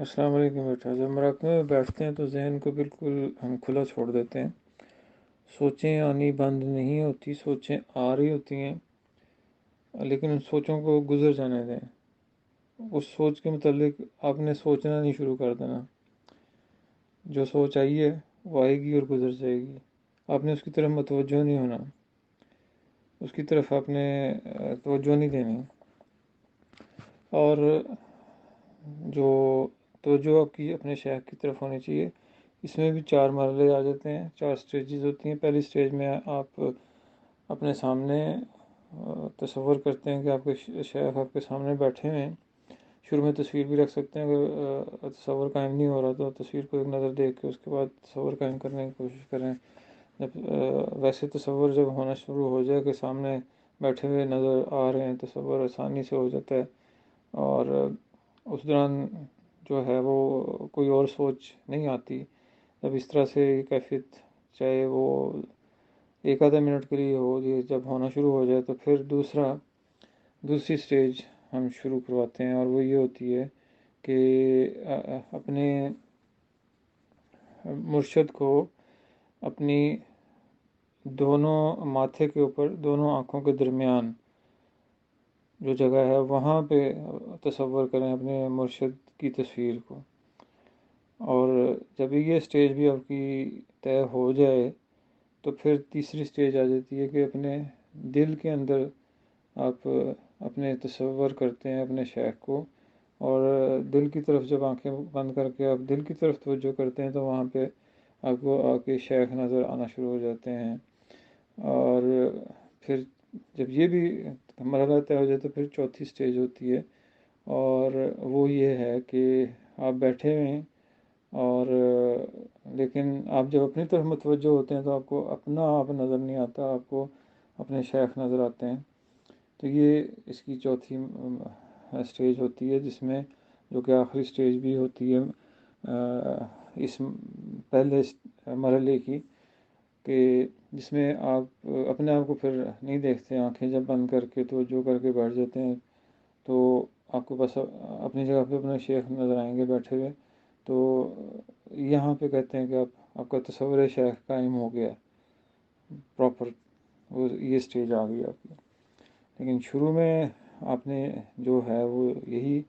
السلام علیکم بیٹا، جب مراقبے میں بیٹھتے ہیں تو ذہن کو بالکل ہم کھلا چھوڑ دیتے ہیں۔ سوچیں آنی بند نہیں ہوتی، سوچیں آ رہی ہوتی ہیں، لیکن ان سوچوں کو گزر جانے دیں۔ اس سوچ کے متعلق آپ نے سوچنا نہیں شروع کر دینا۔ جو سوچ آئی ہے وہ آئے گی اور گزر جائے گی، آپ نے اس کی طرف متوجہ نہیں ہونا، اس کی طرف آپ نے توجہ نہیں دینی۔ اور جو توجہ آپ کی اپنے شیخ کی طرف ہونی چاہیے۔ اس میں بھی 4 مرحلے آ جاتے ہیں، 4 سٹیجز ہوتی ہیں۔ پہلی سٹیج میں آپ اپنے سامنے تصور کرتے ہیں کہ آپ کے شیخ آپ کے سامنے بیٹھے ہوئے ہیں۔ شروع میں تصویر بھی رکھ سکتے ہیں، اگر تصور قائم نہیں ہو رہا تو تصویر کو ایک نظر دیکھ کے اس کے بعد تصور قائم کرنے کی کوشش کریں۔ جب ویسے تصور جب ہونا شروع ہو جائے کہ سامنے بیٹھے ہوئے نظر آ رہے ہیں، تصور آسانی سے ہو جاتا ہے، اور اس دوران جو ہے وہ کوئی اور سوچ نہیں آتی۔ جب اس طرح سے یہ کیفیت، چاہے وہ ایک آدھا منٹ کے لیے ہو، یہ جب ہونا شروع ہو جائے تو پھر دوسری سٹیج ہم شروع کرواتے ہیں، اور وہ یہ ہوتی ہے کہ اپنے مرشد کو اپنی دونوں ماتھے کے اوپر، دونوں آنکھوں کے درمیان جو جگہ ہے وہاں پہ تصور کریں اپنے مرشد کی تصویر کو۔ اور جب یہ سٹیج بھی آپ کی طے ہو جائے تو پھر تیسری سٹیج آ جاتی ہے کہ اپنے دل کے اندر آپ اپنے تصور کرتے ہیں اپنے شیخ کو، اور دل کی طرف جب آنکھیں بند کر کے آپ دل کی طرف توجہ کرتے ہیں تو وہاں پہ آپ کو آ کے شیخ نظر آنا شروع ہو جاتے ہیں۔ اور پھر جب یہ بھی مرحلہ طے ہو جائے تو پھر چوتھی سٹیج ہوتی ہے، اور وہ یہ ہے کہ آپ بیٹھے ہوئے ہیں، اور لیکن آپ جب اپنی طرف متوجہ ہوتے ہیں تو آپ کو اپنا آپ نظر نہیں آتا، آپ کو اپنے شیخ نظر آتے ہیں۔ تو یہ اس کی چوتھی سٹیج ہوتی ہے، جس میں جو کہ آخری سٹیج بھی ہوتی ہے اس پہلے مرحلے کی، کہ جس میں آپ اپنے آپ کو پھر نہیں دیکھتے، آنکھیں جب بند کر کے توجہ کر کے بیٹھ جاتے ہیں تو آپ کو بس اپنی جگہ پہ اپنے شیخ نظر آئیں گے بیٹھے ہوئے۔ تو یہاں پہ کہتے ہیں کہ آپ کا تصور شیخ قائم ہو گیا پراپر، وہ یہ سٹیج آ گئی آپ کی۔ لیکن شروع میں آپ نے جو ہے وہ یہی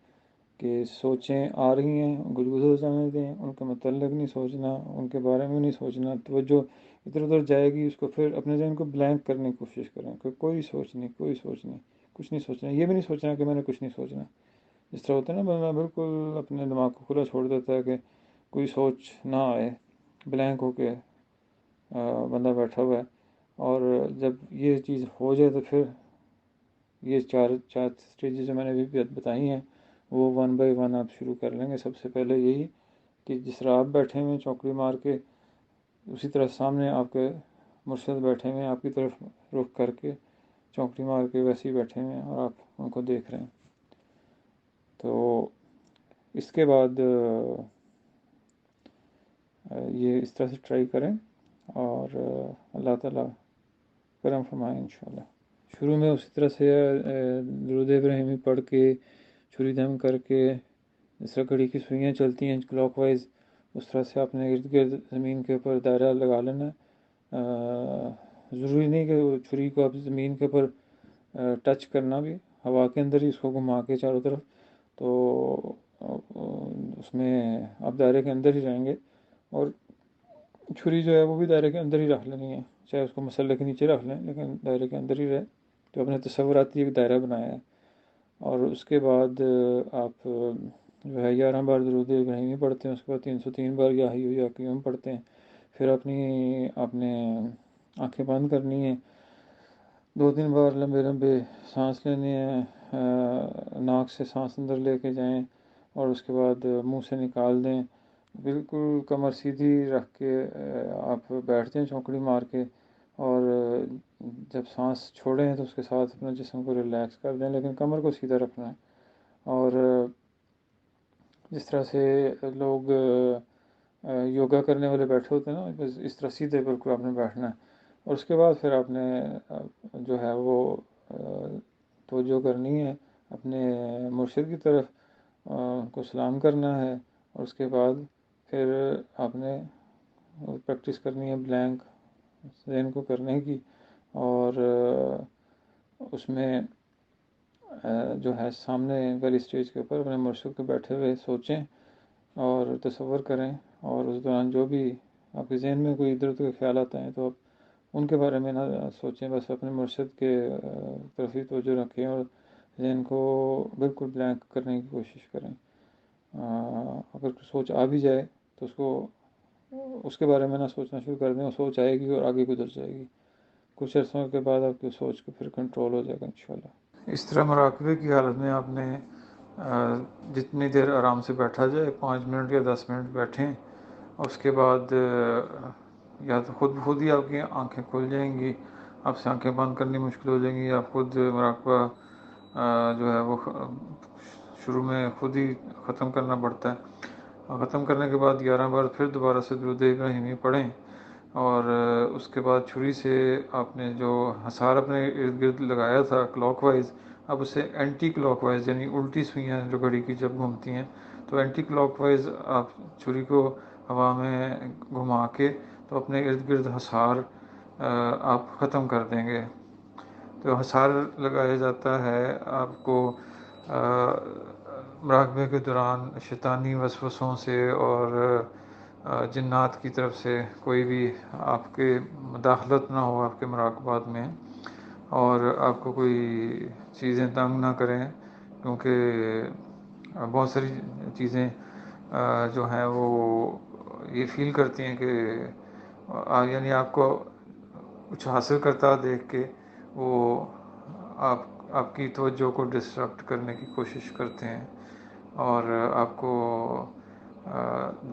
کہ سوچیں آ رہی ہیں، گزر جانے دیں، ان کے متعلق نہیں سوچنا، ان کے بارے میں نہیں سوچنا، توجہ ادھر ادھر جائے گی، اس کو پھر اپنے ذہن کو بلینک کرنے کی کوشش کریں کہ کوئی سوچ نہیں، کچھ نہیں سوچنا، یہ بھی نہیں سوچنا کہ میں نے کچھ نہیں سوچنا۔ اس طرح ہوتا ہے نا، بندہ بالکل اپنے دماغ کو کھلا چھوڑ دیتا ہے کہ کوئی سوچ نہ آئے، بلینک ہو کے بندہ بیٹھا ہوا ہے۔ اور جب یہ چیز ہو جائے تو پھر یہ چار سٹیجز جو میں نے ابھی بتائی ہیں وہ 1 بائی 1 آپ شروع کر لیں گے۔ سب سے پہلے یہی کہ جس طرح آپ بیٹھے ہوئے چوکڑی مار کے، اسی طرح سامنے آپ کے مرشد بیٹھے ہوئے آپ کی طرف رخ کر کے چوکڑی مار کے ویسے ہی بیٹھے ہوئے ہیں، اور آپ ان کو دیکھ رہے ہیں۔ تو اس کے بعد یہ اس طرح سے ٹرائی کریں، اور اللہ تعالیٰ کرم فرمائیں انشاءاللہ۔ شروع میں اسی طرح سے درود ابراہیمی پڑھ کے، چھری دم کر کے، جس طرح گھڑی کی سوئیاں چلتی ہیں کلاک وائز، اس طرح سے آپ نے ارد گرد زمین کے اوپر دائرہ لگا لینا ہے۔ ضروری نہیں کہ چھری کو آپ زمین کے اوپر ٹچ کرنا، بھی ہوا کے اندر ہی اس کو گھما کے چاروں طرف، تو اس میں آپ دائرے کے اندر ہی رہیں گے، اور چھری جو ہے وہ بھی دائرے کے اندر ہی رکھ لینی ہے، چاہے اس کو مسلح کے نیچے رکھ لیں لیکن دائرے کے اندر ہی رہے۔ تو اپنے تصوراتی ایک دائرہ بنایا ہے، اور اس کے بعد آپ جو ہے 11 بار درود ابراہیمی پڑھتے ہیں، اس کے بعد 303 بار یا حی یا قیوم پڑھتے ہیں۔ پھر آپ نے آنکھیں بند کرنی ہیں، 2-3 بار لمبے لمبے سانس لینے ہیں، ناک سے سانس اندر لے کے جائیں اور اس کے بعد منہ سے نکال دیں۔ بالکل کمر سیدھی رکھ کے آپ بیٹھ جائیں چونکڑی مار کے، اور جب سانس چھوڑیں تو اس کے ساتھ اپنے جسم کو ریلیکس کر دیں، لیکن کمر کو سیدھا رکھنا ہے۔ اور جس طرح سے لوگ یوگا کرنے والے بیٹھے ہوتے ہیں نا، بس اس طرح سیدھے بالکل آپ نے بیٹھنا ہے، اور اس کے بعد پھر آپ نے جو ہے وہ توجہ کرنی ہے اپنے مرشد کی طرف، کو سلام کرنا ہے، اور اس کے بعد پھر آپ نے پریکٹس کرنی ہے بلینک ذہن کو کرنے کی، اور اس میں جو ہے سامنے والی اسٹیج کے اوپر اپنے مرشد کو بیٹھے ہوئے سوچیں اور تصور کریں، اور اس دوران جو بھی آپ کے ذہن میں کوئی ادھر ادھر کے خیالات آئیں تو آپ ان کے بارے میں نہ سوچیں، بس اپنے مرشد کے طرف ہی توجہ رکھیں اور ذہن کو بالکل بلینک کرنے کی کوشش کریں۔ اگر سوچ آ بھی جائے تو اس کے بارے میں نہ سوچنا شروع کر دیں، اور سوچ آئے گی اور آگے گزر جائے گی۔ کچھ عرصوں کے بعد آپ کی سوچ کو پھر کنٹرول ہو جائے گا انشاءاللہ۔ اس طرح مراقبے کی حالت میں آپ نے جتنی دیر آرام سے بیٹھا جائے، 5 منٹ یا 10 منٹ بیٹھیں، اور اس کے بعد یا تو خود ہی آپ کی آنکھیں کھل جائیں گی، آپ سے آنکھیں بند کرنی مشکل ہو جائیں گی، یا خود مراقبہ جو ہے وہ شروع میں خود ہی ختم کرنا پڑتا ہے، اور ختم کرنے کے بعد 11 بار پھر دوبارہ سے درود ابراہیمی پڑھیں، اور اس کے بعد چھری سے آپ نے جو حصار اپنے ارد گرد لگایا تھا کلاک وائز، اب اسے اینٹی کلاک وائز یعنی الٹی سوئیاں جو گھڑی کی جب گھومتی ہیں تو اینٹی کلاک وائز آپ چھری کو ہوا میں گھما کے تو اپنے ارد گرد حصار آپ ختم کر دیں گے۔ تو حصار لگایا جاتا ہے آپ کو مراقبے کے دوران شیطانی وسوسوں سے اور جنات کی طرف سے کوئی بھی آپ کے مداخلت نہ ہو آپ کے مراقبات میں، اور آپ کو کوئی چیزیں تنگ نہ کریں، کیونکہ بہت ساری چیزیں جو ہیں وہ یہ فیل کرتی ہیں کہ یعنی آپ کو کچھ حاصل کرتا دیکھ کے وہ آپ کی توجہ کو ڈسٹریکٹ کرنے کی کوشش کرتے ہیں، اور آپ کو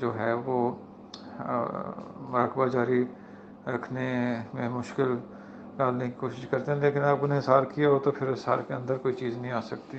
جو ہے وہ مراقبہ جاری رکھنے میں مشکل ڈالنے کی کوشش کرتے ہیں، لیکن آپ نے حصار کیا ہو تو پھر حصار کے اندر کوئی چیز نہیں آ سکتی۔